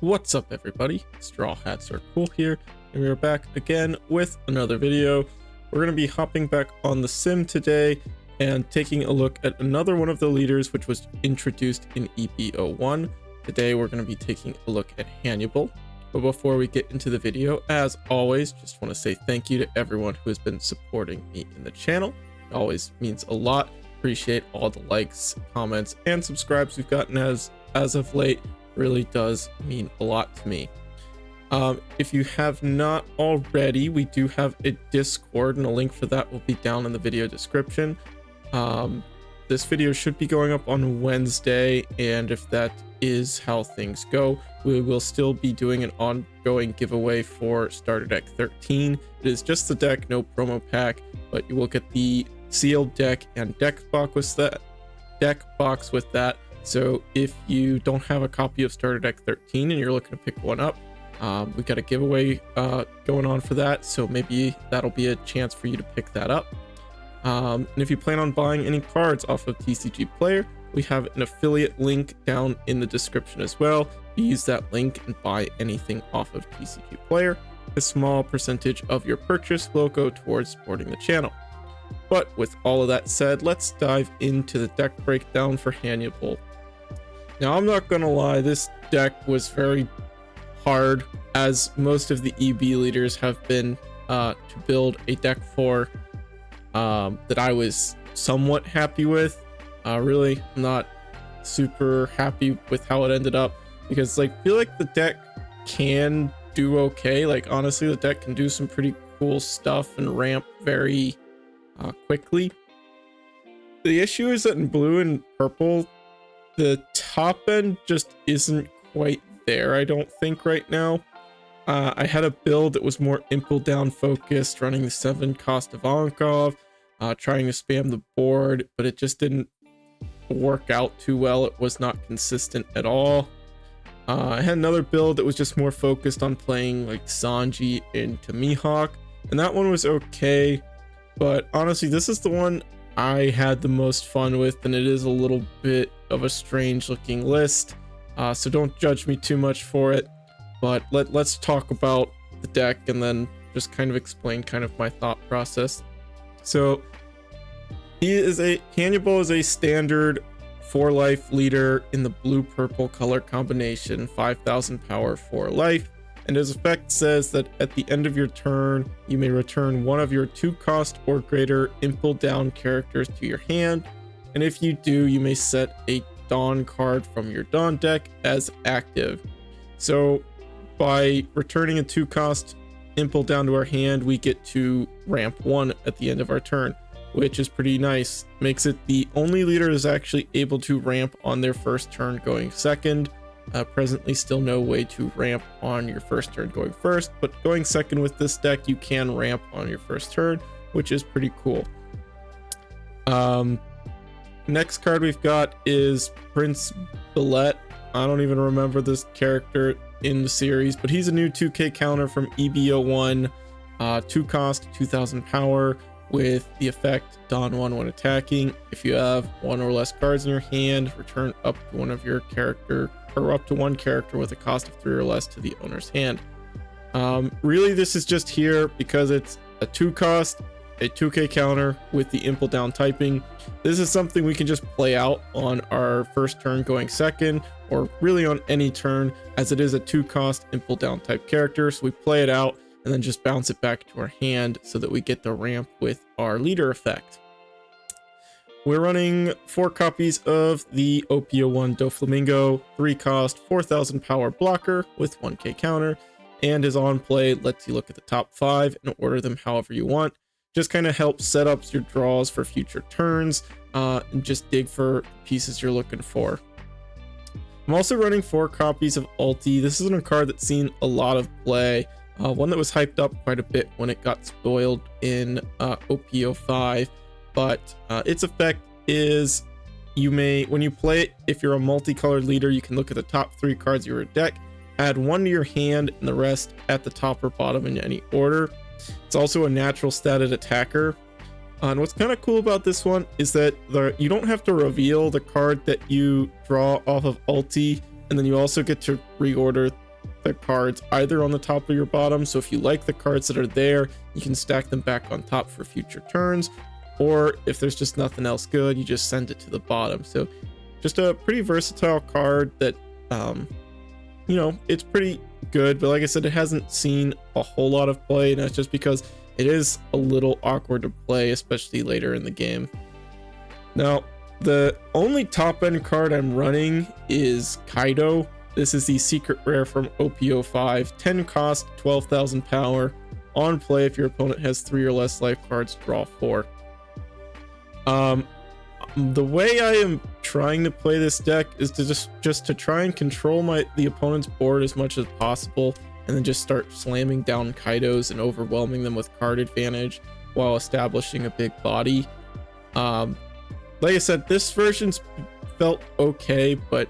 What's up, everybody? Straw Hats Are Cool here, and we are back again with another video. We're going to be hopping back on the sim today and taking a look at another one of the leaders which was introduced in EB01. Today we're going to be taking a look at Hannyabal. But before we get into the video, as always, just want to say thank you to everyone who has been supporting me in the channel. It always means a lot. Appreciate all the likes, comments, and subscribes we've gotten as of late. Really does mean a lot to me. If you have not already, we do have a Discord, and a link for that will be down in the video description. This video should be going up on Wednesday, and if that is how things go, we will still be doing an ongoing giveaway for Starter Deck 13. It is just the deck, no promo pack, but you will get the sealed deck and deck box with that. So if you don't have a copy of Starter Deck 13 and you're looking to pick one up, we got a giveaway going on for that, so maybe that'll be a chance for you to pick that up. And if you plan on buying any cards off of TCG Player, we have an affiliate link down in the description as well. You use that link and buy anything off of TCG Player. A small percentage of your purchase will go towards supporting the channel. But with all of that said, let's dive into the deck breakdown for Hannyabal. Now, I'm not gonna lie, this deck was very hard, as most of the EB leaders have been to build a deck for that I was somewhat happy with. Really not super happy with how it ended up, because I feel like the deck can do okay. Like, honestly, the deck can do some pretty cool stuff and ramp very quickly. The issue is that in blue and purple, the top end just isn't quite there, I don't think, right now. I had a build that was more impel down focused, running the 7-cost Ivankov, trying to spam the board, but it just didn't work out too well. It was not consistent at all. I had another build that was just more focused on playing like Sanji into Mihawk, and that one was okay. But honestly, this is the one I had the most fun with, and it is a little bit of a strange looking list, so don't judge me too much for it. But let's talk about the deck and then just kind of explain kind of my thought process. So Hannyabal is a standard 4-life leader in the blue-purple color combination, 5,000 power, 4 life. And his effect says that at the end of your turn, you may return one of your 2-cost or greater impel down characters to your hand. And if you do, you may set a Dawn card from your Dawn deck as active. So by returning a 2-cost impel down to our hand, we get to ramp 1 at the end of our turn, which is pretty nice. Makes it the only leader that's actually able to ramp on their first turn going second. Presently still no way to ramp on your first turn going first, but going second with this deck, you can ramp on your first turn, which is pretty cool. Next card we've got is Prince Billet. I don't even remember this character in the series, but he's a new 2k counter from EB01, 2-cost, 2,000 power, with the effect Dawn 1 when attacking. If you have 1 or less cards in your hand, return up to one of your character, or up to 1 character with a cost of 3 or less to the owner's hand. Really, this is just here because it's a 2-cost, a 2k counter with the impel down typing. This is something we can just play out on our first turn going second, or really on any turn, as it is a 2-cost impel down type character. So we play it out and then just bounce it back to our hand so that we get the ramp with our leader effect. We're running 4 copies of the OP01 Doflamingo, 3-cost, 4,000 power blocker with 1k counter, and his on play lets you look at the top 5 and order them however you want. Just kind of helps set up your draws for future turns, and just dig for pieces you're looking for. I'm also running 4 copies of Ulti. This isn't a card that's seen a lot of play. One that was hyped up quite a bit when it got spoiled in OP05, but its effect is you may, when you play it, if you're a multicolored leader, you can look at the top 3 cards of your deck, add 1 to your hand, and the rest at the top or bottom in any order. It's also a natural statted attacker. And what's kind of cool about this one is that you don't have to reveal the card that you draw off of Ulti, and then you also get to reorder the cards either on the top or your bottom. So if you like the cards that are there, you can stack them back on top for future turns, or if there's just nothing else good, you just send it to the bottom. So just a pretty versatile card that you know, it's pretty good, but like I said, it hasn't seen a whole lot of play, and that's just because it is a little awkward to play, especially later in the game. Now, the only top end card I'm running is Kaido. This is the secret rare from OP05, 10 cost, 12,000 power. On play, if your opponent has 3 or less life cards, draw 4. The way I am trying to play this deck is to just to try and control the opponent's board as much as possible, and then just start slamming down Kaidos and overwhelming them with card advantage while establishing a big body. Like I said, this version's felt okay, but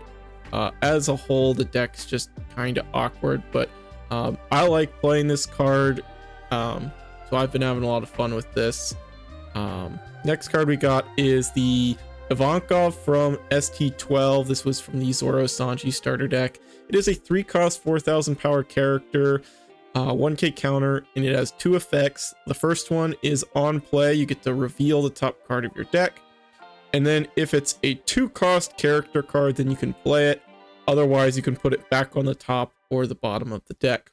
as a whole, the deck's just kind of awkward. But I like playing this card, so I've been having a lot of fun with this. Next card we got is the Ivankov from ST12. This was from the Zoro Sanji starter deck. It is a 3 cost, 4,000 power character, 1k counter, and it has 2 effects. The first one is on play, you get to reveal the top card of your deck. And then if it's a 2 cost character card, then you can play it. Otherwise, you can put it back on the top or the bottom of the deck.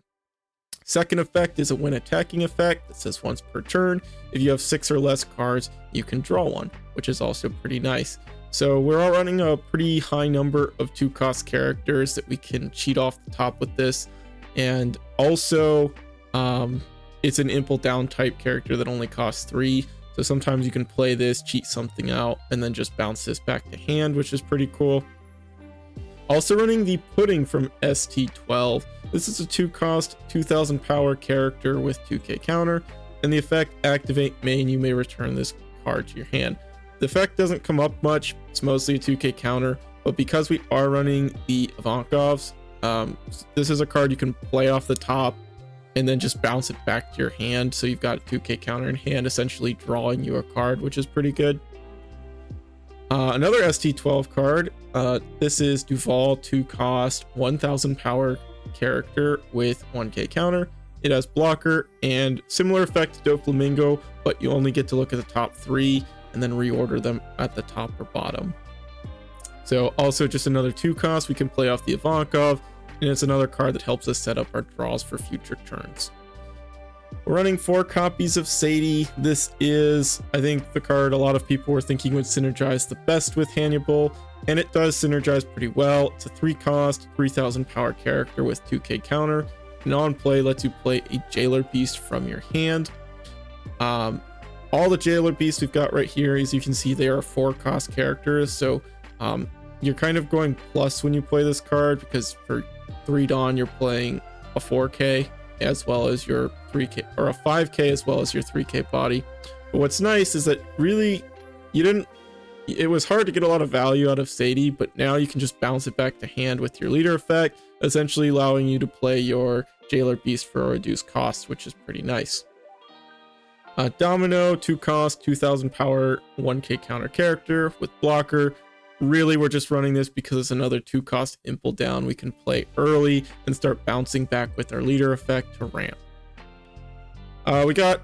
Second effect is a when attacking effect that says once per turn. If you have 6 or less cards, you can draw one, which is also pretty nice. So we're all running a pretty high number of 2 cost characters that we can cheat off the top with this. And also, it's an impel down type character that only costs 3. So sometimes you can play this, cheat something out, and then just bounce this back to hand, which is pretty cool. Also running the Pudding from ST12. This is a 2 cost, 2,000 power character with 2k counter, and the effect activate main, you may return this card to your hand. The effect doesn't come up much, it's mostly a 2k counter, but because we are running the Ivankovs, this is a card you can play off the top and then just bounce it back to your hand, so you've got a 2k counter in hand, essentially drawing you a card, which is pretty good. Another ST12 card, this is Duval, 2 cost, 1,000 power character with 1k counter. It has blocker and similar effect to Doflamingo, but you only get to look at the top 3 and then reorder them at the top or bottom. So also just another 2 cost, we can play off the Ivankov, and it's another card that helps us set up our draws for future turns. We're running 4 copies of Sadie. This is, I think, the card a lot of people were thinking would synergize the best with Hannyabal, and it does synergize pretty well. It's a 3 cost, 3,000 power character with 2k counter, and on play lets you play a Jailer Beast from your hand. All the Jailer Beasts we've got right here, as you can see, they are 4 cost characters, so you're kind of going plus when you play this card, because for 3 Dawn you're playing a 4k as well as your 3k, or a 5k as well as your 3k body. But what's nice is that really it was hard to get a lot of value out of Sadie, but now you can just bounce it back to hand with your leader effect, essentially allowing you to play your Jailer Beast for a reduced cost, which is pretty nice. Domino, 2 cost, 2,000 power, 1k counter character with blocker. Really, we're just running this because it's another 2 cost impel down we can play early and start bouncing back with our leader effect to ramp. We got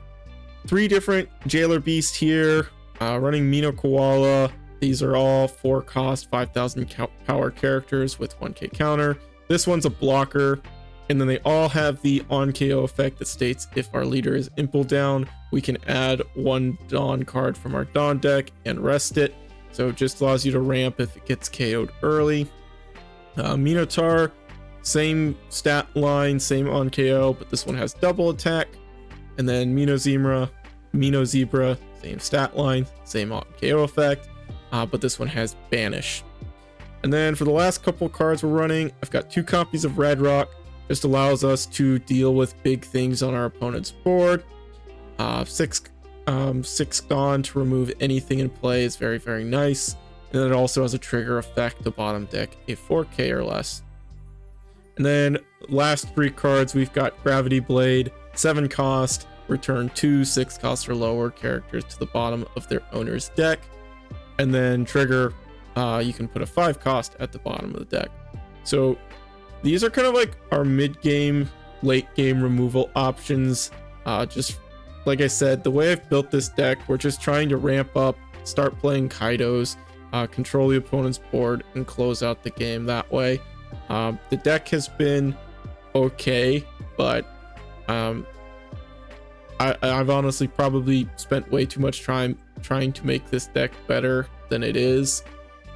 3 different Jailer Beasts here, running Mino Koala. These are all 4 cost, 5,000 power characters with 1k counter. This one's a blocker, and then they all have the on KO effect that states if our leader is impel down, we can add 1 Dawn card from our Dawn deck and rest it. So it just allows you to ramp if it gets KO'd early. Minotaur, same stat line, same on KO, but this one has double attack. And then Mino Zebra, same stat line, same on KO effect, but this one has banish. And then for the last couple cards we're running, I've got 2 copies of Red Rock. Just allows us to deal with big things on our opponent's board. 6 Dawn to remove anything in play is very, very nice. And then it also has a trigger effect to bottom deck a 4k or less. And then last 3 cards, we've got Gravity Blade, 7 cost, return 2 6 cost or lower characters to the bottom of their owner's deck. And then trigger, you can put a 5 cost at the bottom of the deck. So these are kind of like our mid-game, late-game removal options. Just like I said, the way I've built this deck, we're just trying to ramp up, start playing Kaidos, control the opponent's board, and close out the game that way. The deck has been okay, but I've honestly probably spent way too much time trying to make this deck better than it is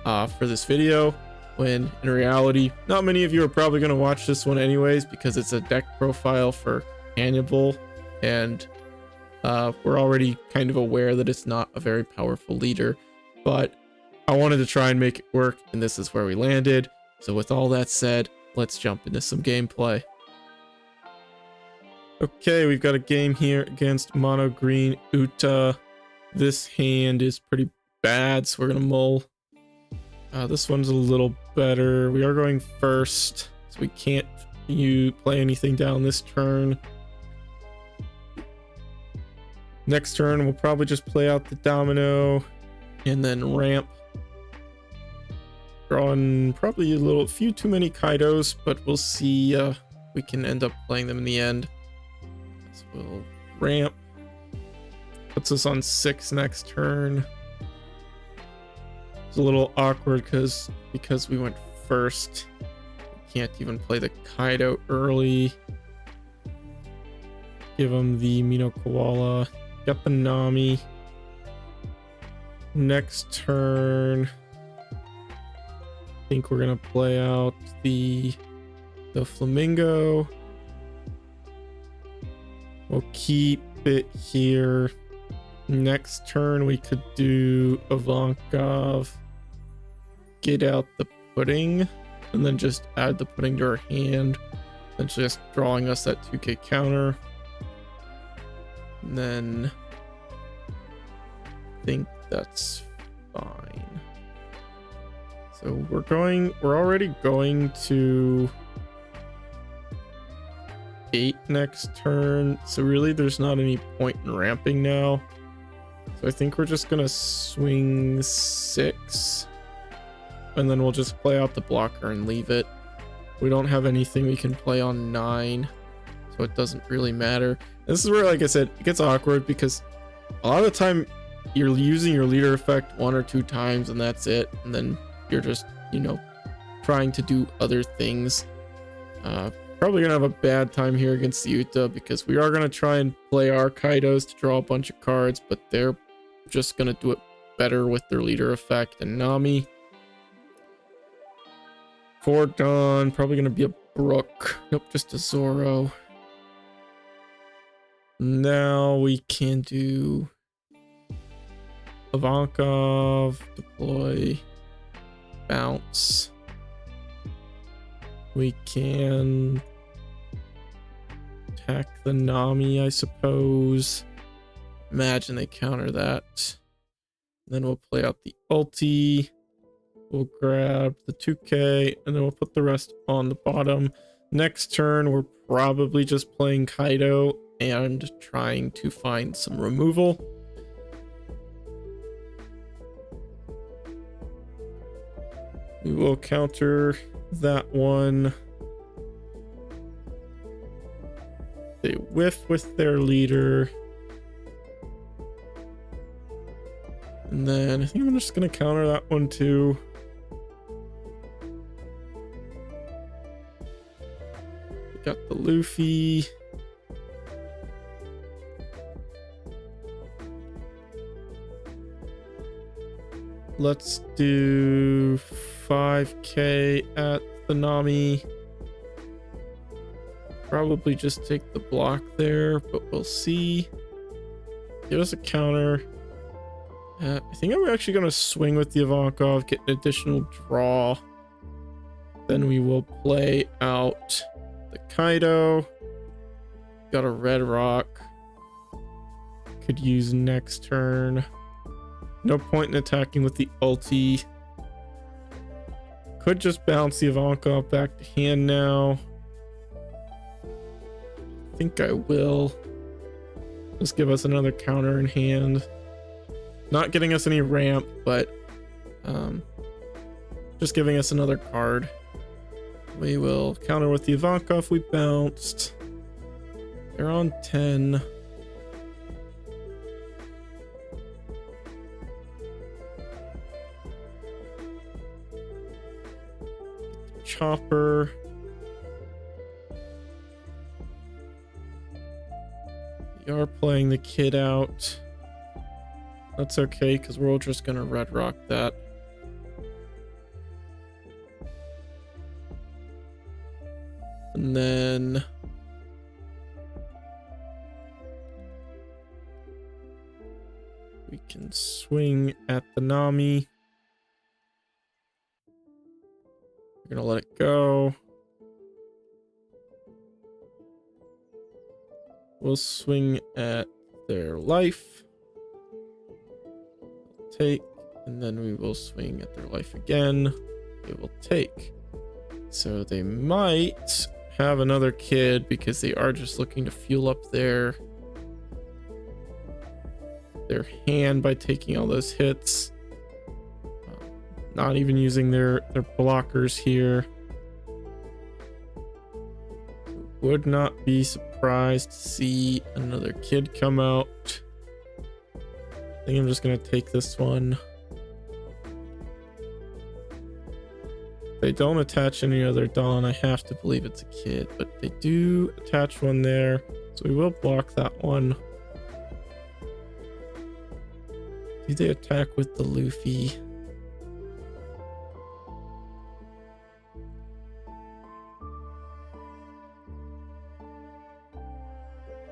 for this video, when in reality not many of you are probably going to watch this one anyways, because it's a deck profile for Hannyabal, and we're already kind of aware that it's not a very powerful leader, but I wanted to try and make it work, and this is where we landed. So with all that said, let's jump into some gameplay. Okay, we've got a game here against Mono Green Uta. This hand is pretty bad, so we're gonna mull. This one's a little better. We are going first, so we can't play anything down this turn. Next turn, we'll probably just play out the domino and then ramp. Drawing probably a few too many Kaidos, but we'll see. We can end up playing them in the end. So we'll ramp. Puts us on 6 next turn. It's a little awkward because we went first. We can't even play the Kaido early. Give him the Mino Koala. Got the Nami. Next turn, I think we're gonna play out the Flamingo. We'll keep it here. Next turn we could do Ivankov, get out the pudding, and then just add the pudding to our hand, and just drawing us that 2k counter. And then I think that's fine. So we're already going to 8 next turn, so really there's not any point in ramping now. So I think we're just gonna swing 6, and then we'll just play out the blocker and leave it. We don't have anything we can play on 9, so it doesn't really matter. This is where, like I said, it gets awkward because a lot of the time you're using your leader effect 1 or 2 times and that's it, and then you're just, you know, trying to do other things. Probably gonna have a bad time here against the Uta because we are gonna try and play our Kaidos to draw a bunch of cards, but they're just gonna do it better with their leader effect and Nami. For Dawn, probably gonna be a Brook. Nope, just a Zoro. Now we can do Ivankov, deploy, bounce. We can attack the Nami, I suppose. Imagine they counter that. Then we'll play out the ulti. We'll grab the 2k, and then we'll put the rest on the bottom. Next turn, we're probably just playing Kaido and trying to find some removal. We will counter that one. They whiff with their leader. And then I think I'm just going to counter that one too. We got the Luffy. Let's do 5k at the Nami. Probably just take the block there, but we'll see. Give us a counter. I think I'm actually going to swing with the Ivankov, get an additional draw. Then we will play out the Kaido. Got a red rock. Could use next turn. No point in attacking with the ulti. Could just bounce the Ivankov back to hand now. I think I will. Just give us another counter in hand. Not getting us any ramp, but just giving us another card. We will counter with the Ivanka if we bounced. They're on 10. Chopper. We are playing the kid out. That's okay, because we're all just gonna red rock that. And then we can swing at the Nami. We're gonna let it go. We'll swing at their life. Take, and then we will swing at their life again. They will take. So they might have another kid because they are just looking to fuel up their hand by taking all those hits. Not even using their blockers here. Would not be surprised to see another kid come out. I think I'm just gonna take this one. If they don't attach any other Dawn, I have to believe it's a kid, but they do attach one there, so we will block that one. Do they attack with the Luffy?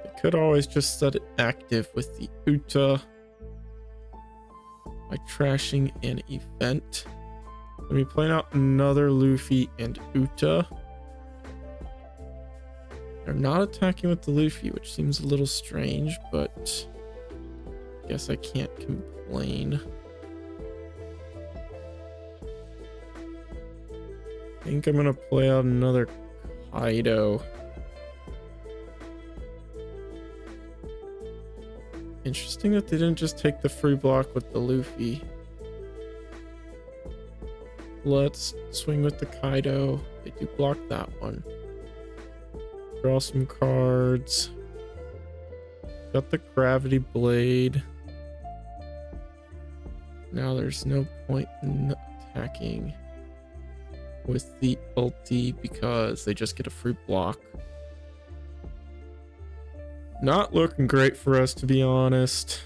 They could always just set it active with the Uta by trashing an event. Let me plan out another Luffy and Uta. They're not attacking with the Luffy, which seems a little strange, but I guess I can't complain. I think I'm gonna play out another Kaido. Interesting that they didn't just take the free block with the Luffy. Let's swing with the Kaido. They do block that one. Draw some cards. Got the gravity blade. Now there's no point in attacking with the ulti because they just get a free block. Not looking great for us, to be honest.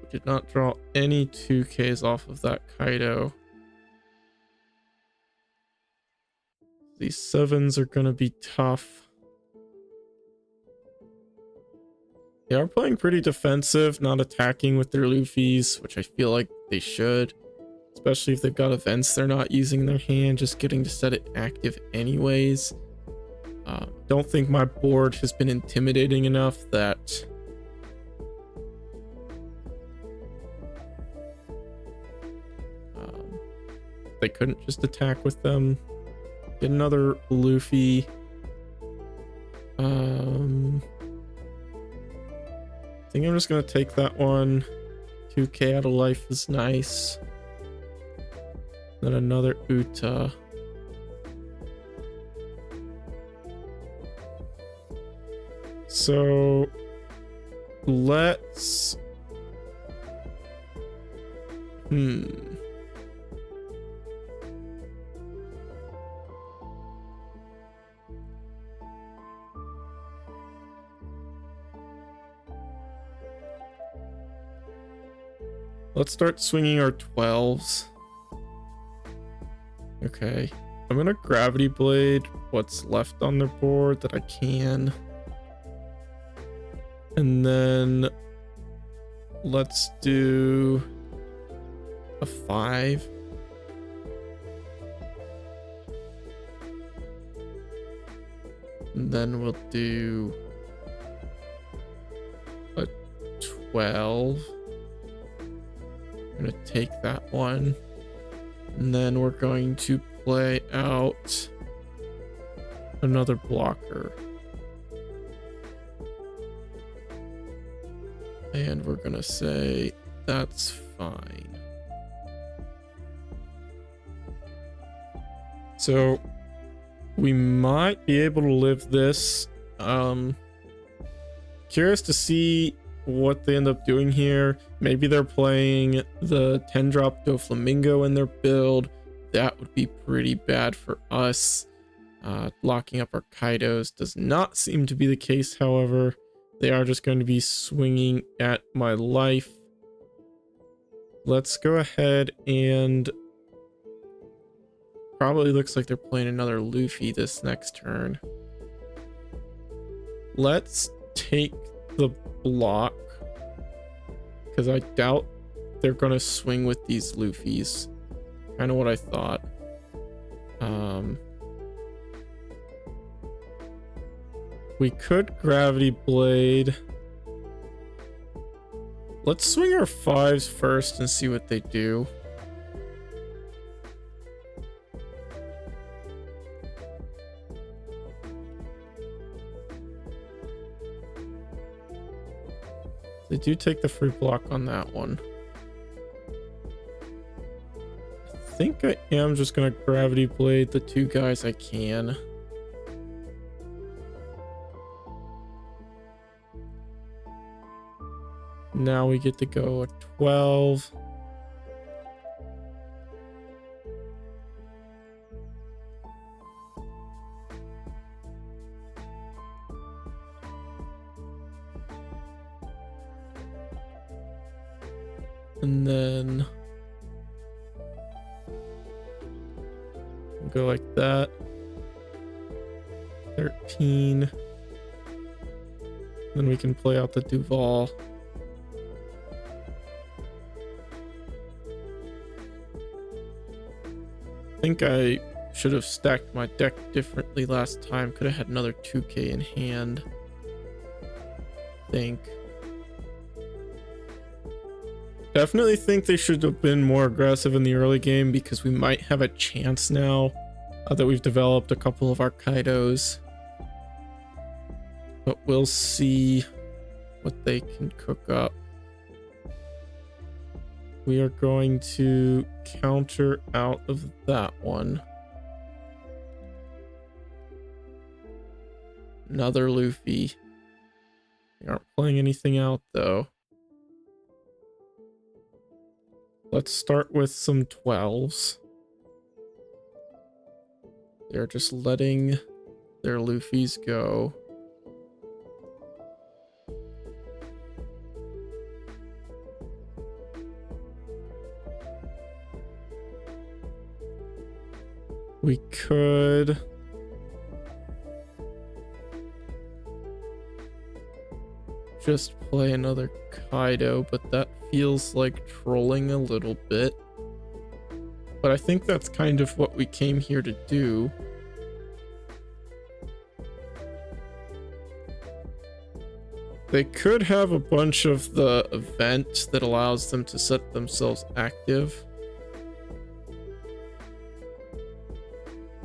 We did not draw any 2Ks off of that Kaido. These 7s are going to be tough. They are playing pretty defensive, not attacking with their Luffys, which I feel like they should. Especially if they've got events they're not using in their hand, just getting to set it active anyways. Don't think my board has been intimidating enough that they couldn't just attack with them. Get another Luffy. I think I'm just gonna take that one. 2K out of life is nice. Then another Uta. So let's start swinging our 12s. Okay, I'm gonna gravity blade what's left on their board that I can. And then let's do a 5. And then we'll do a 12. I'm gonna take that one. And then we're going to play out another blocker. And we're gonna say that's fine. So we might be able to live this. Curious to see what they end up doing here. Maybe they're playing the 10-drop Doflamingo in their build. That would be pretty bad for us. Locking up our Kaidos does not seem to be the case, however. They are just going to be swinging at my life. Let's go ahead and... Probably looks like they're playing another Luffy this next turn. Let's take the block, because I doubt they're going to swing with these Luffys. Kind of what I thought. We could Gravity Blade. Let's swing our 5s first and see what they do. They do take the free block on that one. I think I am just going to Gravity Blade the 2 guys I can. Now we get to go a 12. And then we'll go like that. 13. Then we can play out the Duval. I think I should have stacked my deck differently last time. Could have had another 2k in hand. Definitely think they should have been more aggressive in the early game, because we might have a chance now that we've developed a couple of our Kaidos. But we'll see what they can cook up. We are going to counter out of that one. Another Luffy. They aren't playing anything out though. Let's start with some 12s. They're just letting their Luffys go. We could just play another Kaido, but that feels like trolling a little bit. But I think that's kind of what we came here to do. They could have a bunch of the event that allows them to set themselves active.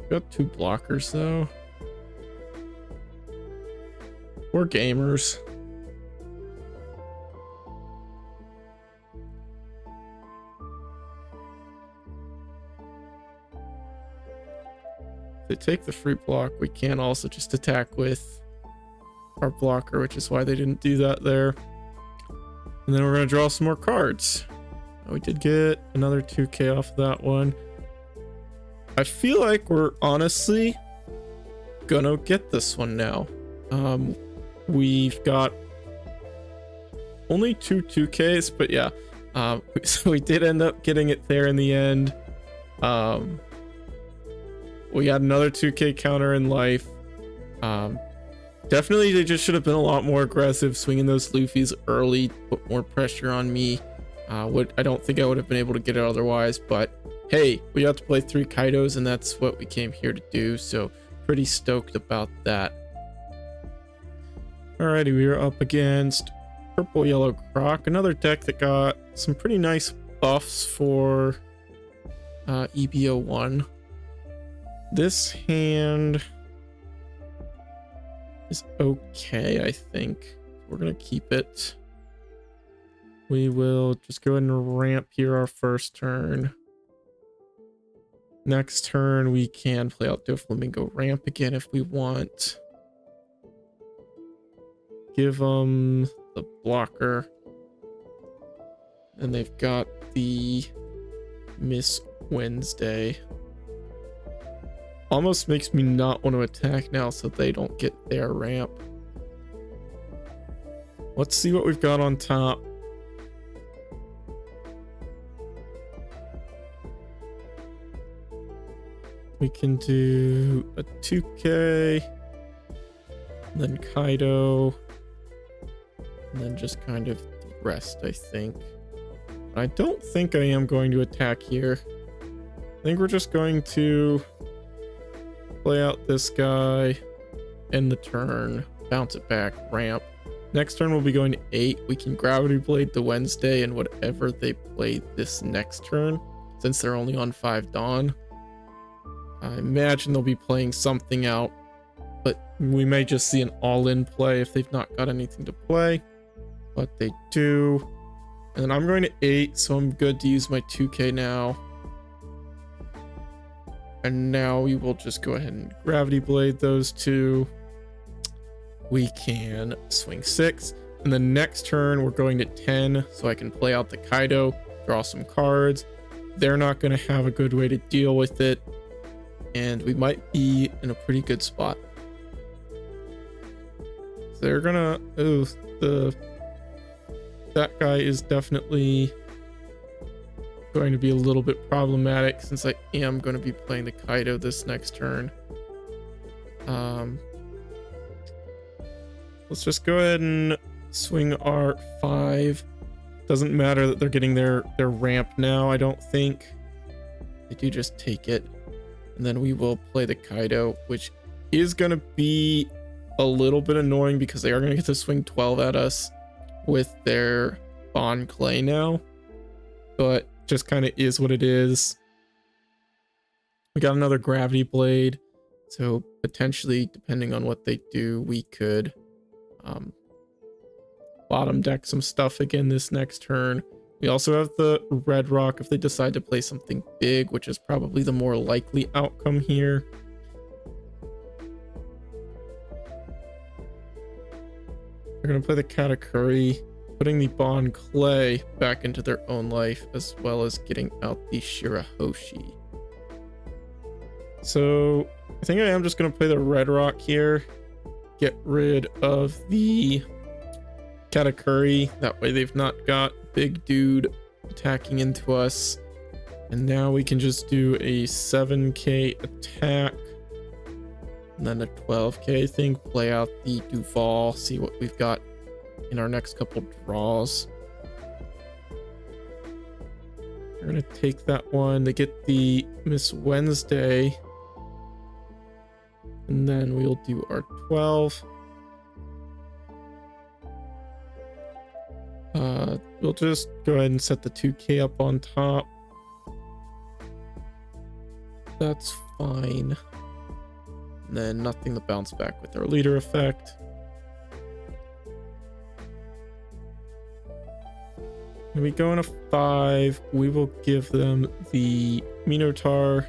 Got 2 blockers though. We're gamers. If they take the free block, we can also just attack with our blocker, which is why they didn't do that there. And then we're going to draw some more cards. We did get another 2k off of that one. I feel like we're honestly gonna get this one now. We've got only 2Ks, but yeah. So we did end up getting it there in the end. We got another 2k counter in life. Definitely they just should have been a lot more aggressive, swinging those Luffys early, put more pressure on me. I don't think I would have been able to get it otherwise, but hey, we got to play 3 Kaidos, and that's what we came here to do, so pretty stoked about that. Alrighty, we are up against Purple Yellow Croc, another deck that got some pretty nice buffs for EB01. This hand is okay, I think. We're gonna keep it. We will just go ahead and ramp here our first turn. Next turn, we can play out Doflamingo ramp again if we want. Give them the blocker. And they've got the Miss Wednesday. Almost makes me not want to attack now so they don't get their ramp. Let's see what we've got on top. We can do a 2K, and then Kaido, and then just kind of the rest, I think. I don't think I am going to attack here. I think we're just going to play out this guy, end the turn, bounce it back, ramp. Next turn we'll be going to 8. We can Gravity Blade the Wednesday and whatever they play this next turn, since they're only on 5 Dawn. I imagine they'll be playing something out, but we may just see an all-in play if they've not got anything to play, but they do. And then I'm going to 8, so I'm good to use my 2K now. And now we will just go ahead and Gravity Blade those two. We can swing 6, and the next turn we're going to 10, so I can play out the Kaido, draw some cards. They're not going to have a good way to deal with it, and we might be in a pretty good spot. So they're gonna, that guy is definitely going to be a little bit problematic since I am going to be playing the Kaido this next turn. Let's just go ahead and swing our 5. Doesn't matter that they're getting their ramp now, I don't think. They do just take it. And then we will play the Kaido, which is going to be a little bit annoying because they are going to get to swing 12 at us with their Bon Clay now. But just kind of is what it is. We got another Gravity Blade. So potentially, depending on what they do, we could bottom deck some stuff again this next turn. We also have the Red Rock if they decide to play something big, which is probably the more likely outcome here. They're going to play the Katakuri, putting the Bon Clay back into their own life, as well as getting out the Shirahoshi. So I think I am just going to play the Red Rock here. Get rid of the Katakuri. That way they've not got big dude attacking into us. And now we can just do a 7k attack. And then a 12k thing. Play out the Duval. See what we've got in our next couple draws. We're going to take that one. They get the Miss Wednesday. And then we'll do our 12. We'll just go ahead and set the 2k up on top. That's fine. And then nothing to bounce back with our leader effect. When we go in a 5, we will give them the Minotaur.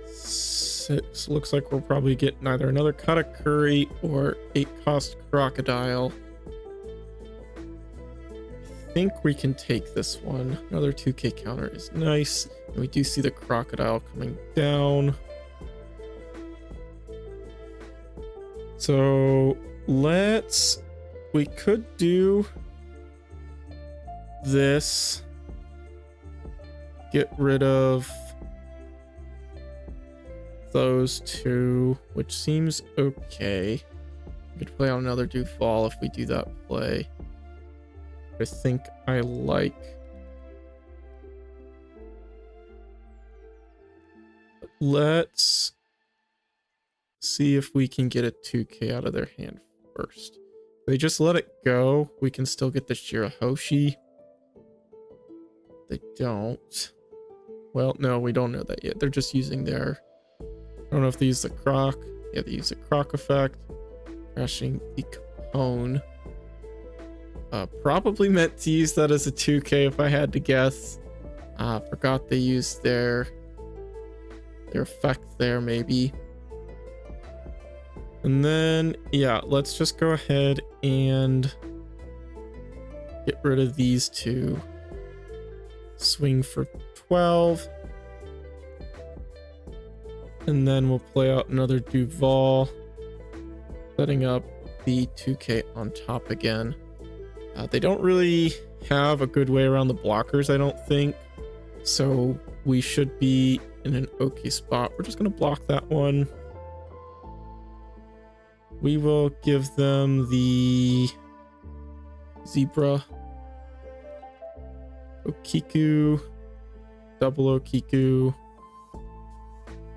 6 looks like we'll probably get either another Katakuri or 8-cost Crocodile. I think we can take this one. Another 2k counter is nice. And we do see the Crocodile coming down. So we could do this. Get rid of those two, which seems okay. We could play on another Duval if we do that play. I think I like. Let's see if we can get a 2k out of their hand first. If they just let it go, we can still get the Shirahoshi. They don't. Well, no, we don't know that yet. They're just using their... I don't know if they use the Croc. Yeah, they use the Croc effect. Crashing the Capone. Probably meant to use that as a 2k if I had to guess. Forgot they used their effect there, maybe. And then, yeah, let's just go ahead and get rid of these two. Swing for 12. And then we'll play out another Duval, setting up the 2K on top again. They don't really have a good way around the blockers, I don't think. So we should be in an okay spot. We're just going to block that one. We will give them the Zebra, Okiku, double Okiku,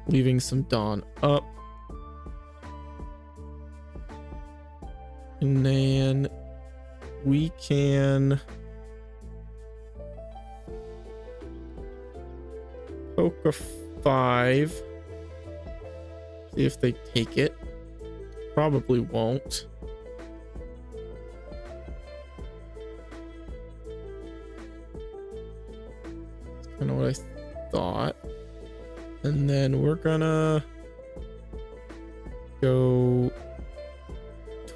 leaving some Dawn up. And then we can poke a 5. See if they take it. Probably won't. That's kind of what I thought. And then we're gonna go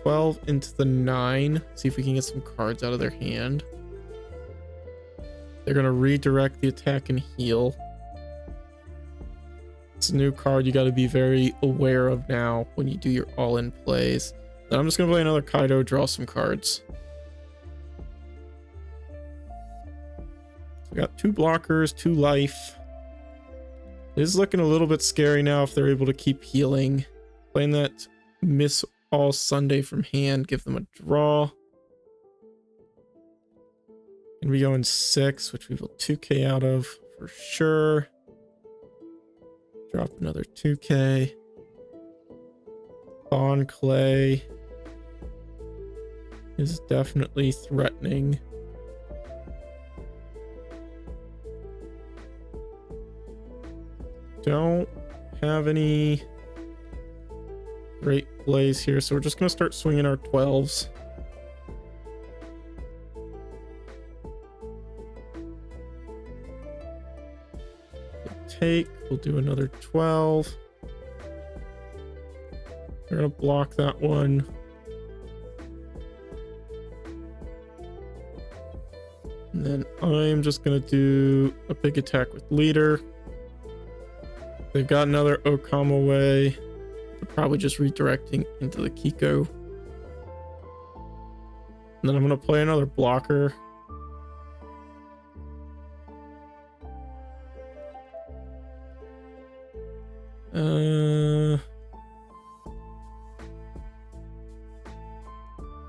12 into the 9. See if we can get some cards out of their hand. They're gonna redirect the attack and heal. It's a new card you got to be very aware of now when you do your all-in plays. Then I'm just going to play another Kaido, draw some cards. So we got 2 blockers, 2 life. It is looking a little bit scary now if they're able to keep healing. Playing that Miss All Sunday from hand, give them a draw. And we go in 6, which we will 2K out of for sure. Drop another 2K. Bon Clay is definitely threatening. Don't have any great plays here, so we're just going to start swinging our 12s. Take, we'll do another 12. We're gonna block that one. And then I'm just gonna do a big attack with leader. They've got another Okama way. They're probably just redirecting into the Kiko. And then I'm gonna play another blocker.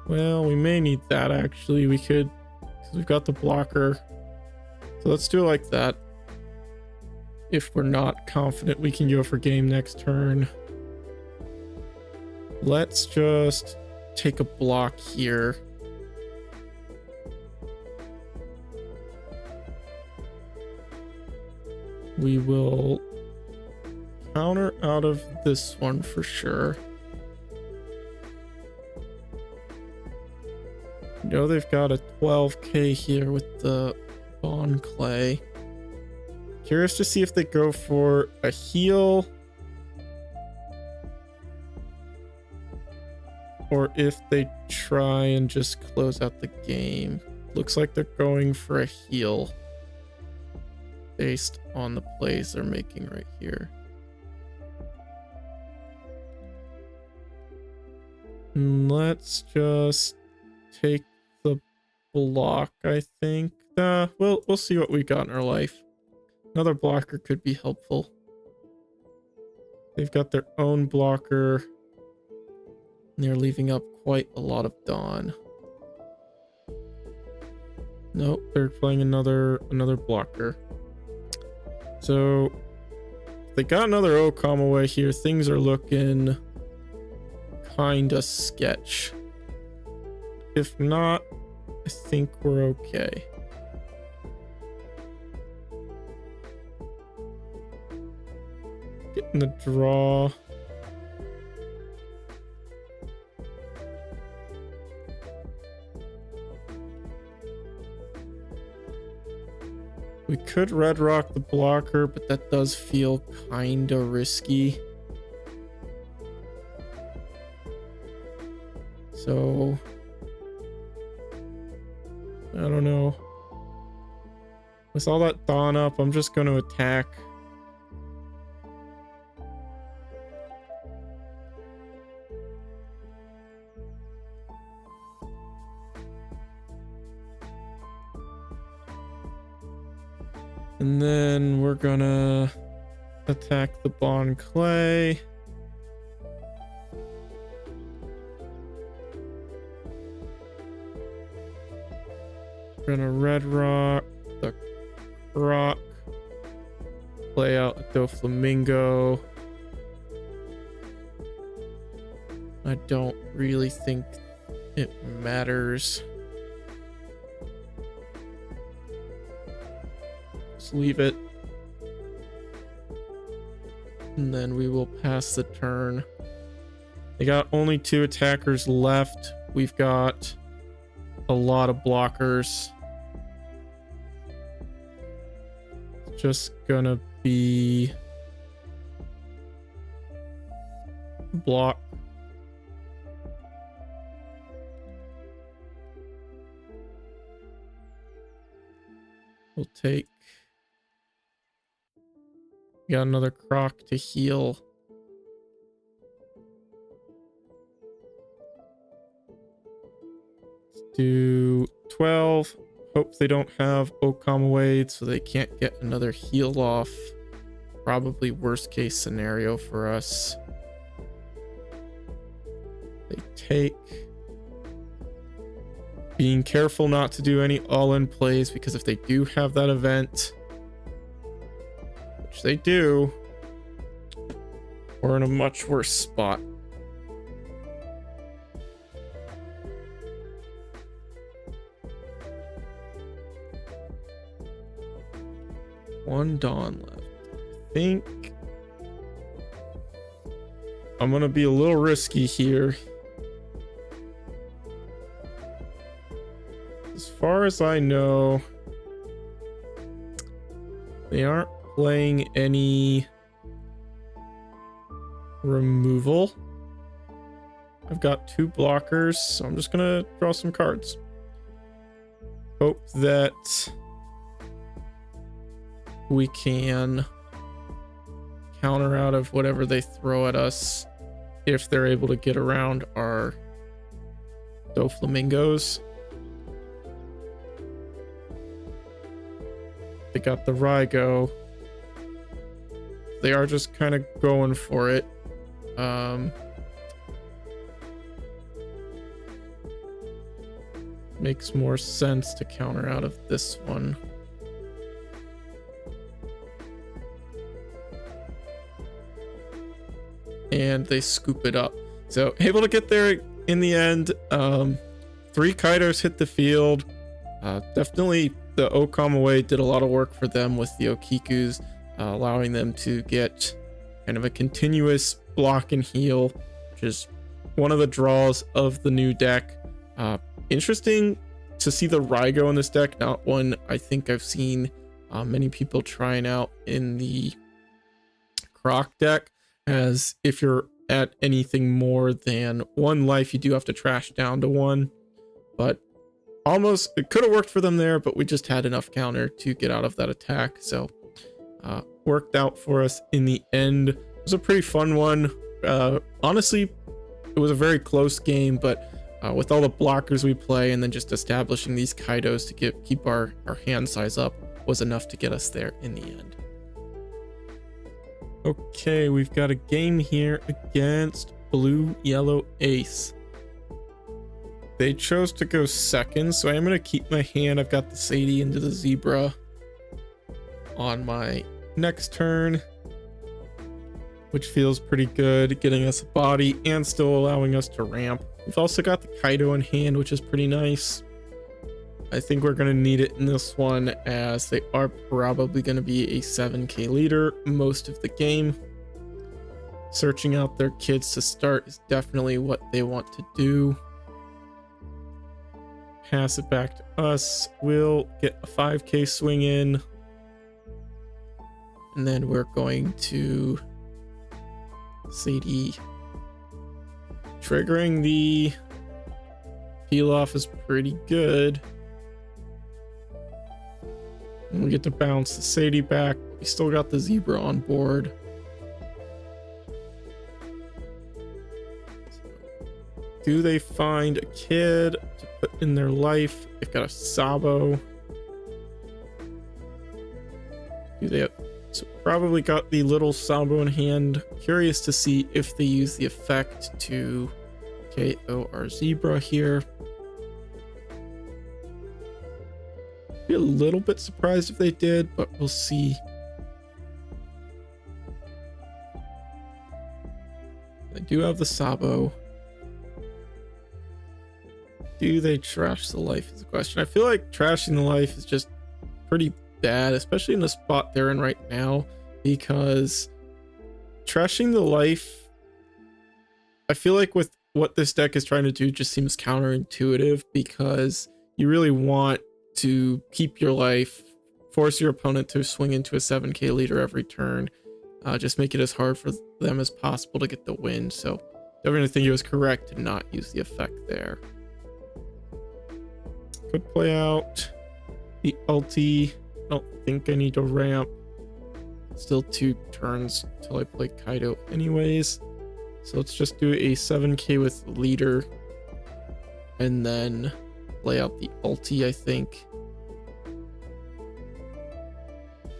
Well, we may need that actually. We could, because we've got the blocker. So let's do it like that. If we're not confident we can go for game next turn. Let's just take a block here. We will counter out of this one for sure. I know they've got a 12k here with the Bon Clay. Curious to see if they go for a heal or if they try and just close out the game. Looks like they're going for a heal based on the plays they're making right here. Let's just take the block, I think. We'll see what we got in our life. Another blocker could be helpful. They've got their own blocker. And they're leaving up quite a lot of Dawn. Nope, they're playing another blocker. So they got another Okama away here. Things are looking kinda sketch. If not, I think we're okay. Getting the draw. We could red rock the blocker, but that does feel kind of risky. So I don't know. With all that Dawn up, I'm just going to attack. And then we're gonna attack the Bon Clay. We're gonna red rock the Croc. Play out a Doflamingo. I don't really think it matters. Leave it, and then we will pass the turn. They got only 2 attackers left. We've got a lot of blockers. It's just gonna be block. We'll take. Got another Croc to heal. Let's do 12. Hope they don't have Okamawade so they can't get another heal off. Probably worst case scenario for us. They take. Being careful not to do any all-in plays, because if they do have that event, which they do, we're in a much worse spot. One Dawn left. I think I'm gonna be a little risky here. As far as I know, they aren't playing any removal. I've got 2 blockers, so I'm just gonna draw some cards. Hope that we can counter out of whatever they throw at us if they're able to get around our Doflamingos. They got the Rygo. They are just kind of going for it. Makes more sense to counter out of this one. And they scoop it up. So able to get there in the end. 3 Kaidos hit the field. Definitely the Okamaway did a lot of work for them with the Okikus, allowing them to get kind of a continuous block and heal, which is one of the draws of the new deck. Interesting to see the Rygo in this deck, not one I think I've seen many people trying out in the Croc deck, as if you're at anything more than 1 life, you do have to trash down to 1. But almost, it could have worked for them there, but we just had enough counter to get out of that attack. So worked out for us in the end. It was a pretty fun one. Honestly, it was a very close game, but with all the blockers we play and then just establishing these Kaidos to keep our hand size up was enough to get us there in the end. Okay, we've got a game here against Blue Yellow Ace. They chose to go second, so I'm going to keep my hand. I've got the Sadie into the Zebra on my next turn, which feels pretty good, getting us a body and still allowing us to ramp. We've also got the Kaido in hand, which is pretty nice. I think we're going to need it in this one, as they are probably going to be a 7k leader most of the game. Searching out their kids to start is definitely what they want to do. Pass it back to us. We'll get a 5k swing in. And then we're going to CD. Triggering the peel off is pretty good. And we get to bounce the Sadie back. We still got the zebra on board. Do they find a kid to put in their life? They've got a Sabo. Do they have, so probably got the little Sabo in hand. Curious to see if they use the effect to KO our zebra here. Be a little bit surprised if they did, but we'll see. They do have the Sabo. Do they trash the life is the question. I feel like trashing the life is just pretty bad, especially in the spot they're in right now, because trashing the life, I feel like with what this deck is trying to do, just seems counterintuitive, because you really want to keep your life, force your opponent to swing into a 7k leader every turn, just make it as hard for them as possible to get the win. So definitely think it was correct to not use the effect there. Could play out the ulti. I don't think I need to ramp. Still 2 turns till I play Kaido anyways. So let's just do a 7k with leader and then play out the ulti, I think.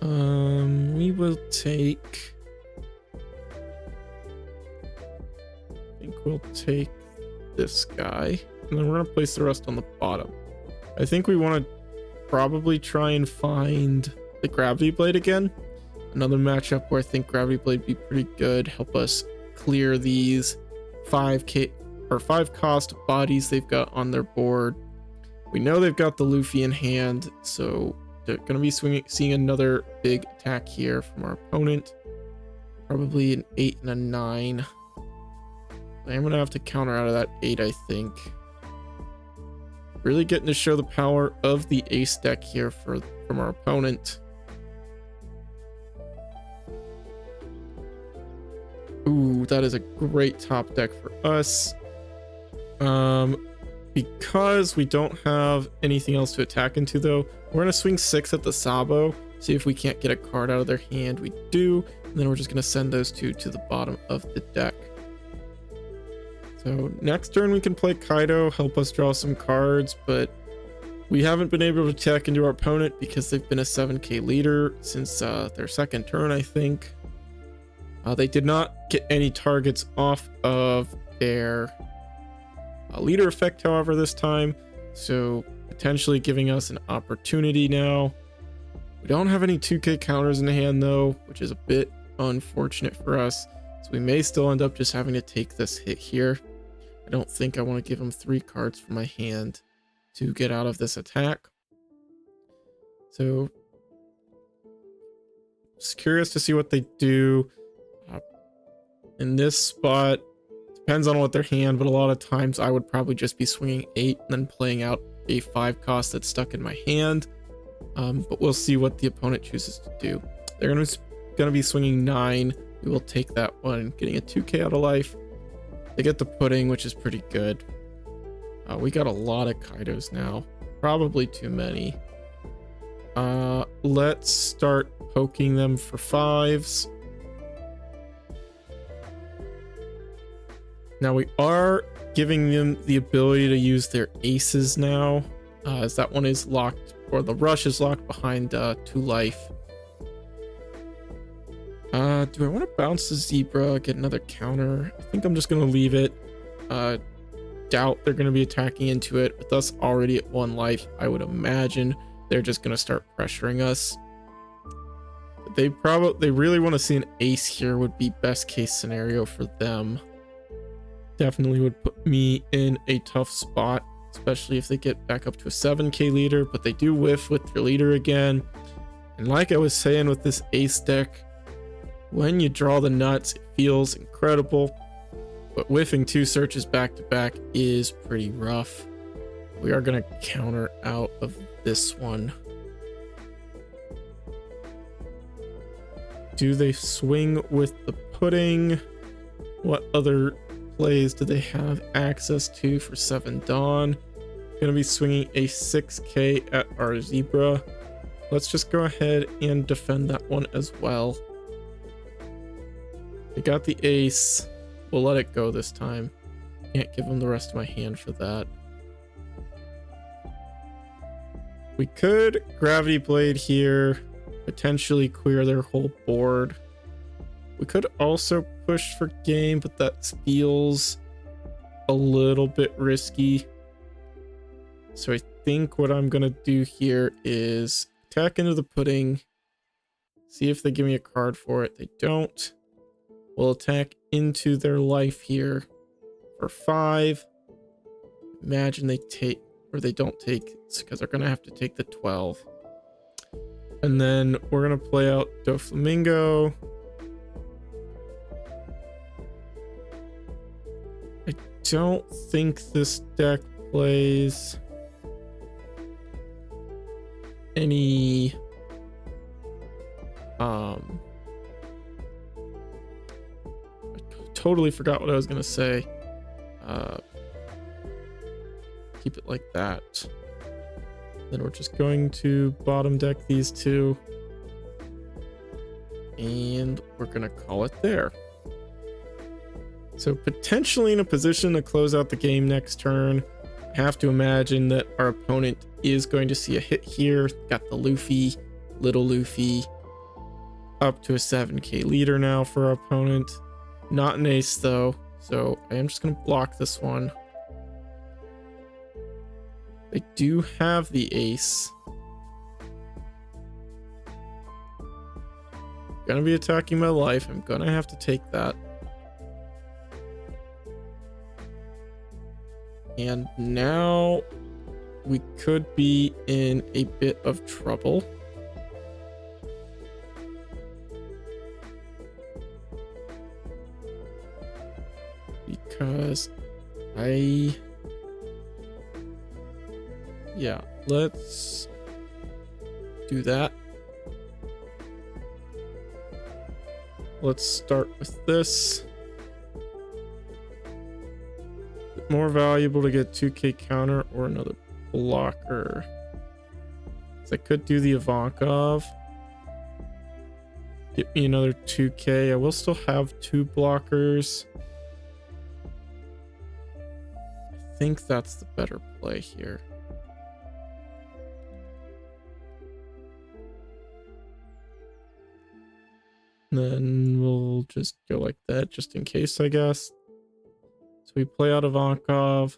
We will take, I think we'll take this guy, and then we're gonna place the rest on the bottom. I think we want to probably try and find the Gravity Blade again. Another matchup where I think Gravity Blade would be pretty good. Help us clear these 5k or 5 cost bodies they've got on their board. We know they've got the Luffy in hand, so they're going to be seeing another big attack here from our opponent. Probably an 8 and a 9. I'm going to have to counter out of that 8, I think. Really getting to show the power of the ace deck here from our opponent. Ooh, that is a great top deck for us. Because we don't have anything else to attack into though, we're gonna swing 6 at the Sabo, see if we can't get a card out of their hand. We do, and then we're just gonna send those 2 to the bottom of the deck. So next turn we can play Kaido, help us draw some cards, but we haven't been able to attack into our opponent because they've been a 7k leader since their second turn, I think. They did not get any targets off of their leader effect, however, this time, so potentially giving us an opportunity now. We don't have any 2k counters in hand though, which is a bit unfortunate for us, so we may still end up just having to take this hit here. I don't think I want to give him 3 cards from my hand to get out of this attack. So just curious to see what they do in this spot. Depends on what their hand, but a lot of times I would probably just be swinging 8 and then playing out a 5 cost that's stuck in my hand. But we'll see what the opponent chooses to do. They're going to be swinging 9. We will take that one, getting a 2k out of life. They get the pudding, which is pretty good. We got a lot of Kaidos now, probably too many. Let's start poking them for 5s. Now we are giving them the ability to use their aces now, as that one is locked, or the rush is locked behind 2 life. Do I want to bounce the zebra, get another counter? I think I'm just going to leave it. Doubt they're going to be attacking into it. With us already at 1 life, I would imagine they're just going to start pressuring us. They really want to see an ace here, would be best case scenario for them. Definitely would put me in a tough spot, especially if they get back up to a 7k leader, but they do whiff with their leader again. And like I was saying with this ace deck, when you draw the nuts, it feels incredible, but whiffing 2 searches back to back is pretty rough. We are going to counter out of this one. Do they swing with the pudding? What other plays do they have access to for 7 Dawn? Gonna be swinging a 6k at our zebra. Let's just go ahead and defend that one as well. They got the ace. We'll let it go this time. Can't give them the rest of my hand for that. We could Gravity Blade here, potentially clear their whole board. We could also push for game, but that feels a little bit risky. So I think what I'm gonna do here is attack into the pudding, see if they give me a card for it. They don't. We'll attack into their life here for 5. Imagine they take, or they don't take, because they're gonna have to take the 12. And then we're gonna play out Doflamingo. I don't think this deck plays any I totally forgot what I was gonna say. Keep it like that. Then we're just going to bottom deck these two, and we're gonna call it there. So potentially in a position to close out the game next turn. I have to imagine that our opponent is going to see a hit here. Got the Luffy, little Luffy, up to a 7k leader now for our opponent. Not an ace though, so I am just going to block this one. They do have the ace. Gonna be attacking my life. I'm gonna have to take that. And now we could be in a bit of trouble. Because yeah, let's do that. Let's start with this. More valuable to get 2k counter or another blocker. So I could do the Ivankov. Get me another 2k. I will still have 2 blockers. I think that's the better play here. Then we'll just go like that just in case, I guess. So we play out Ivankov,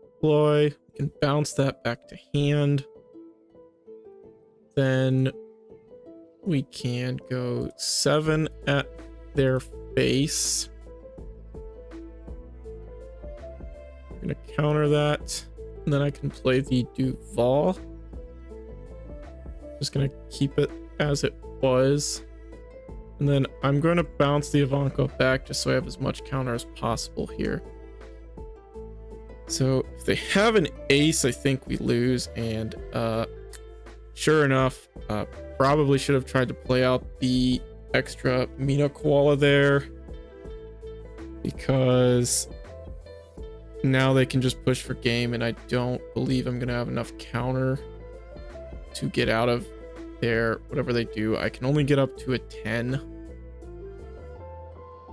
deploy, we can bounce that back to hand. Then we can go 7 at their face. I'm gonna counter that, and then I can play the Duval. Just gonna keep it as it was. And then I'm going to bounce the Ivankov back just so I have as much counter as possible here. So if they have an ace, I think we lose. And sure enough, probably should have tried to play out the extra Mina Koala there, because now they can just push for game, and I don't believe I'm going to have enough counter to get out of there. Whatever they do, I can only get up to a 10.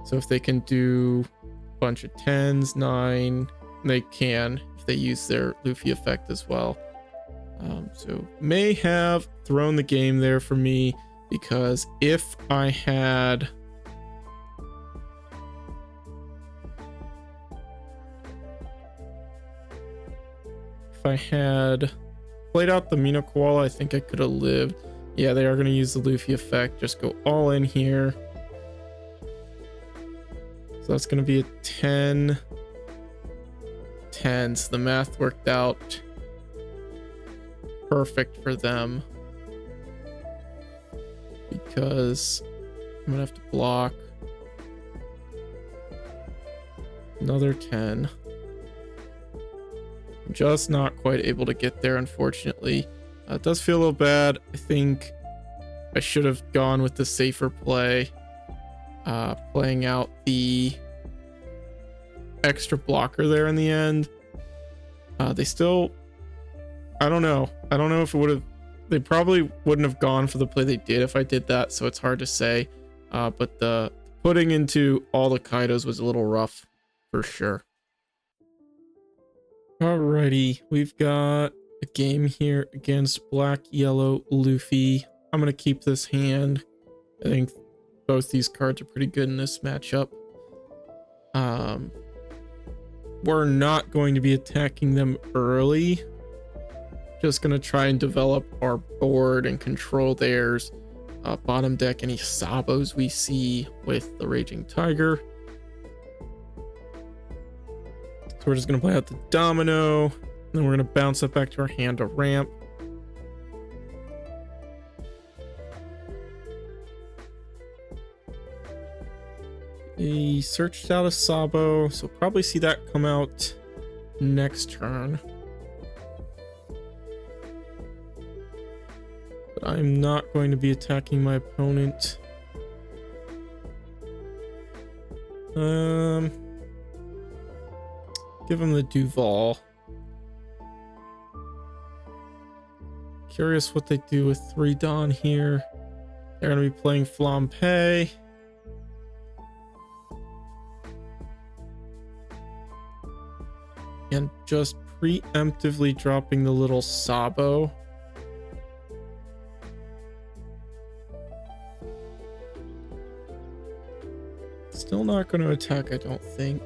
So if they can do a bunch of 10s, 9, they can if they use their Luffy effect as well. So may have thrown the game there for me, because if I had played out the Mina Koala, I think I could have lived. Yeah, they are going to use the Luffy effect. Just go all in here. So that's going to be a 10. 10. So the math worked out perfect for them, because I'm going to have to block another 10. I'm just not quite able to get there, unfortunately. It does feel a little bad. I think I should have gone with the safer play, playing out the extra blocker there in the end. They still, I don't know if it would have, they probably wouldn't have gone for the play they did if I did that, so it's hard to say. But the putting into all the Kaidos was a little rough for sure. Alrighty, we've got a game here against Black Yellow Luffy. I'm gonna keep this hand. I think both these cards are pretty good in this matchup. We're not going to be attacking them early. Just gonna try and develop our board and control theirs. Bottom deck any Sabos we see with the Raging Tiger. So we're just gonna play out the Domino, and then we're gonna bounce it back to our hand to ramp. He searched out a Sabo, so probably see that come out next turn. But I'm not going to be attacking my opponent. Give him the Duval. Curious what they do with 3 Dawn here. They're going to be playing Flampe. And just preemptively dropping the little Sabo. Still not going to attack, I don't think.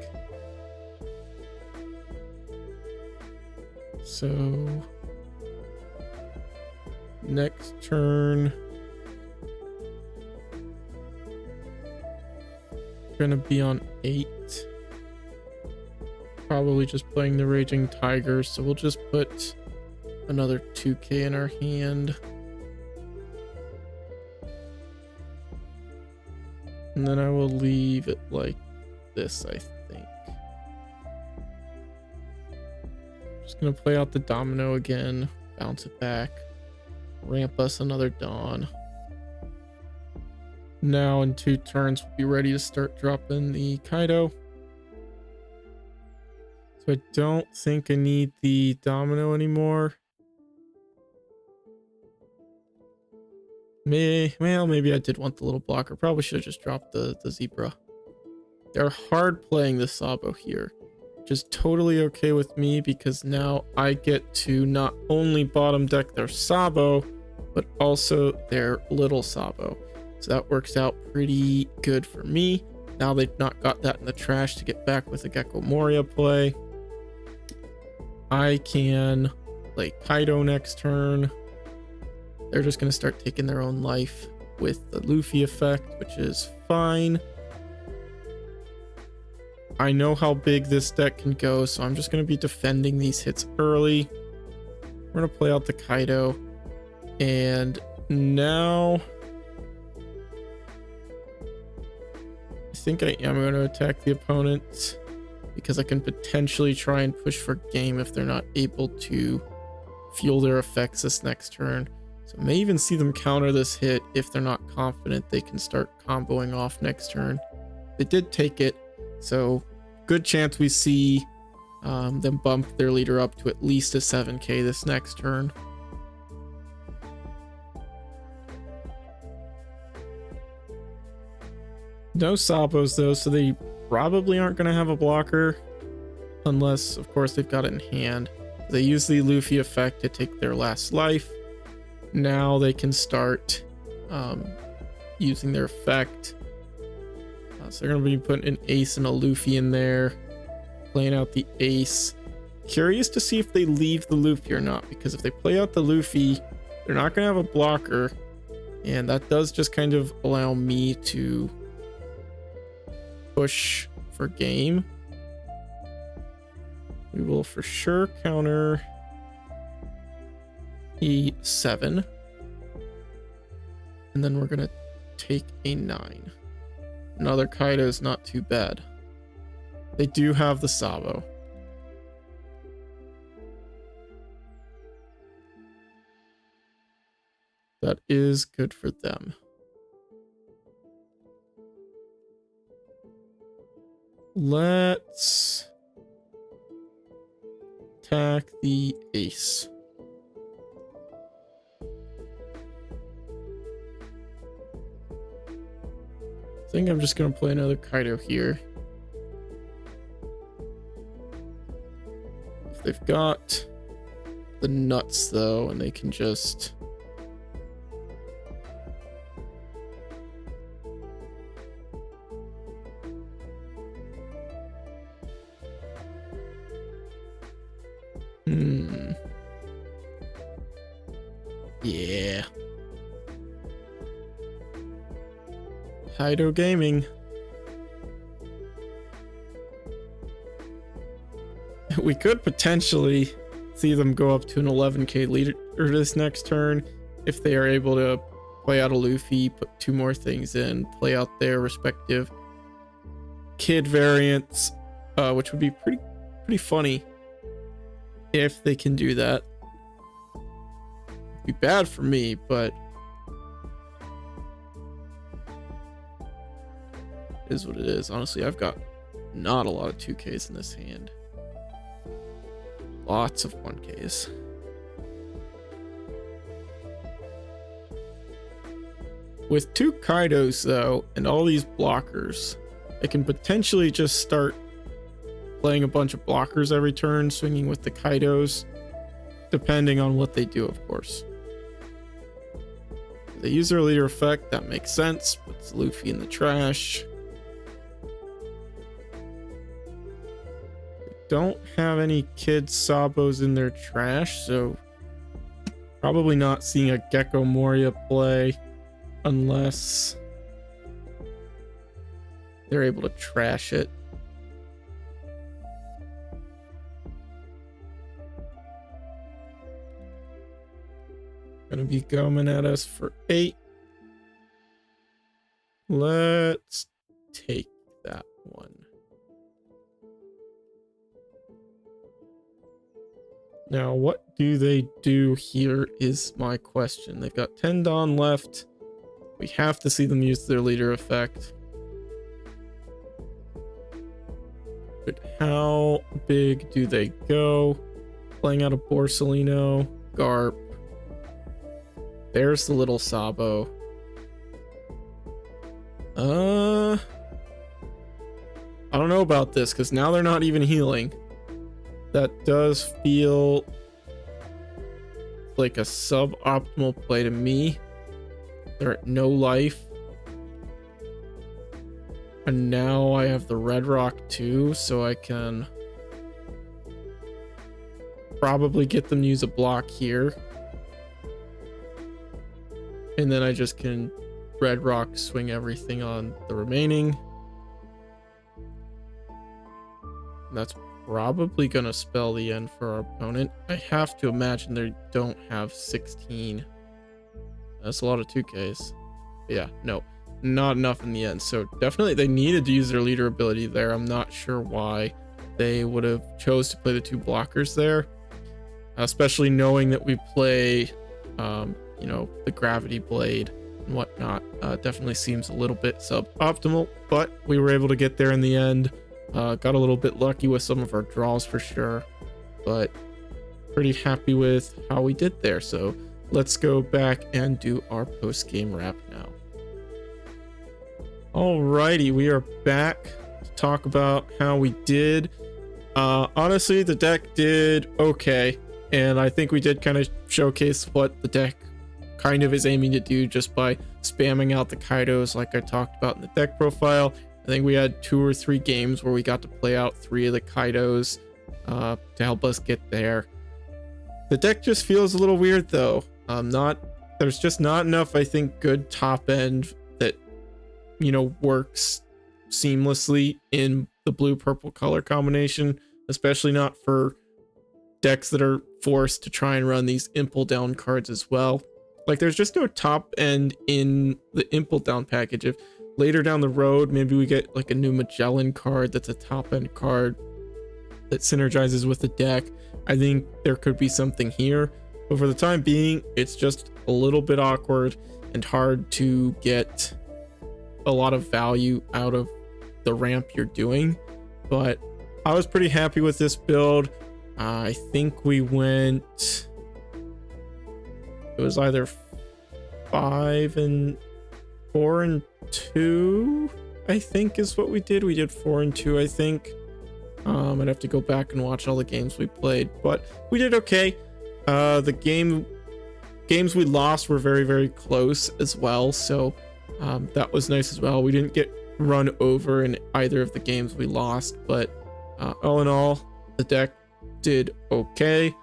So next turn, going to be on 8. Probably just playing the Raging Tiger, so we'll just put another 2k in our hand. And then I will leave it like this, I think. Just gonna play out the Domino again, bounce it back, ramp us another Dawn. Now in 2 turns, we'll be ready to start dropping the Kaido. So I don't think I need the Domino anymore. Well, maybe I did want the little blocker. Probably should have just dropped the Zebra. They're hard playing the Sabo here. Just totally okay with me because now I get to not only bottom deck their Sabo, but also their little Sabo. So that works out pretty good for me. Now they've not got that in the trash to get back with a Gecko Moria play. I can play Kaido next turn. They're just going to start taking their own life with the Luffy effect, which is fine. I know how big this deck can go, so I'm just going to be defending these hits early. We're going to play out the Kaido. And now I think I am going to attack the opponent because I can potentially try and push for game if they're not able to fuel their effects this next turn. So I may even see them counter this hit if they're not confident they can start comboing off next turn. They did take it, so good chance we see them bump their leader up to at least a 7k this next turn. No Sabos though, so they probably aren't going to have a blocker unless, of course, they've got it in hand. They use the Luffy effect to take their last life. Now they can start using their effect. So they're going to be putting an Ace and a Luffy in there, playing out the Ace. Curious to see if they leave the Luffy or not, because if they play out the Luffy, they're not going to have a blocker, and that does just kind of allow me to push for game. We will for sure counter E7, and then we're gonna take a 9. Another Kaido is not too bad. They do have the Sabo. That is good for them. Let's attack the ace. I think I'm just going to play another Kaido here. If they've got the nuts though, and they can just... Yeah. Kaido Gaming. We could potentially see them go up to an 11k leader this next turn if they are able to play out a Luffy, put 2 more things in, play out their respective kid variants, which would be pretty funny if they can do that. It'd be bad for me, but it is what it is. Honestly, I've got not a lot of 2Ks in this hand. Lots of 1Ks. With 2 Kaidos though, and all these blockers, I can potentially just start playing a bunch of blockers every turn, swinging with the Kaidos, depending on what they do, of course. If they use their leader effect, that makes sense, puts Luffy in the trash. Don't have any kid Sabos in their trash, so probably not seeing a Gecko Moria play unless they're able to trash it. Gonna be coming at us for 8. Let's take that one. Now, what do they do here is my question. They've got 10 Dawn left. We have to see them use their leader effect. But how big do they go? Playing out a Borsalino, Garp. There's the little Sabo. I don't know about this, because now they're not even healing. That does feel like a suboptimal play to me. They're at no life. And now I have the Red Rock too, so I can probably get them to use a block here. And then I just can Red Rock swing everything on the remaining. That's probably gonna spell the end for our opponent. I have to imagine they don't have 16. That's a lot of 2Ks. Yeah, no, not enough in the end. So definitely they needed to use their leader ability there. I'm not sure why they would have chose to play the 2 blockers there, especially knowing that we play you know, the Gravity Blade and whatnot. Definitely seems a little bit suboptimal, but we were able to get there in the end. Got a little bit lucky with some of our draws for sure, but pretty happy with how we did there. So let's go back and do our post-game wrap now. Alrighty, we are back to talk about how we did. Honestly, the deck did okay, and I think we did kind of showcase what the deck kind of is aiming to do just by spamming out the Kaidos like I talked about in the deck profile. I think we had 2 or 3 games where we got to play out 3 of the Kaidos to help us get there. The deck just feels a little weird though. There's just not enough, I think, good top end that, you know, works seamlessly in the blue-purple color combination, especially not for decks that are forced to try and run these Impel Down cards as well. Like, there's just no top end in the Impel Down package. If later down the road, maybe we get like a new Magellan card that's a top end card that synergizes with the deck, I think there could be something here. But for the time being, it's just a little bit awkward and hard to get a lot of value out of the ramp you're doing. But I was pretty happy with this build. I think we went, it was either 5 and 4 and 2, I think is what we did. We did 4 and 2, I think. I'd have to go back and watch all the games we played, but we did okay. The games we lost were very, very close as well, so that was nice as well. We didn't get run over in either of the games we lost, but all in all, the deck did okay.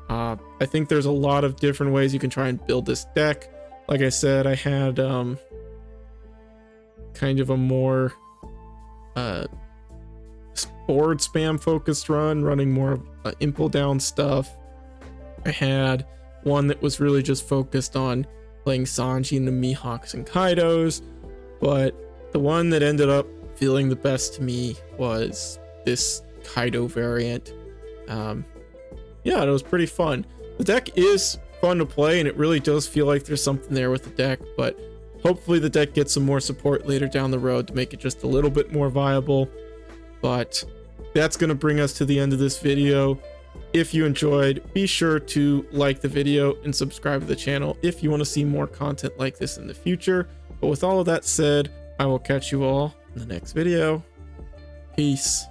I think there's a lot of different ways you can try and build this deck. Like I said, I had kind of a more board spam focused run, running more impel down stuff. I had one that was really just focused on playing Sanji and the Mihawks and Kaidos, but the one that ended up feeling the best to me was this Kaido variant. Yeah, it was pretty fun. The deck is fun to play, and it really does feel like there's something there with the deck, but hopefully the deck gets some more support later down the road to make it just a little bit more viable. But that's going to bring us to the end of this video. If you enjoyed, be sure to like the video and subscribe to the channel if you want to see more content like this in the future. But with all of that said, I will catch you all in the next video. Peace.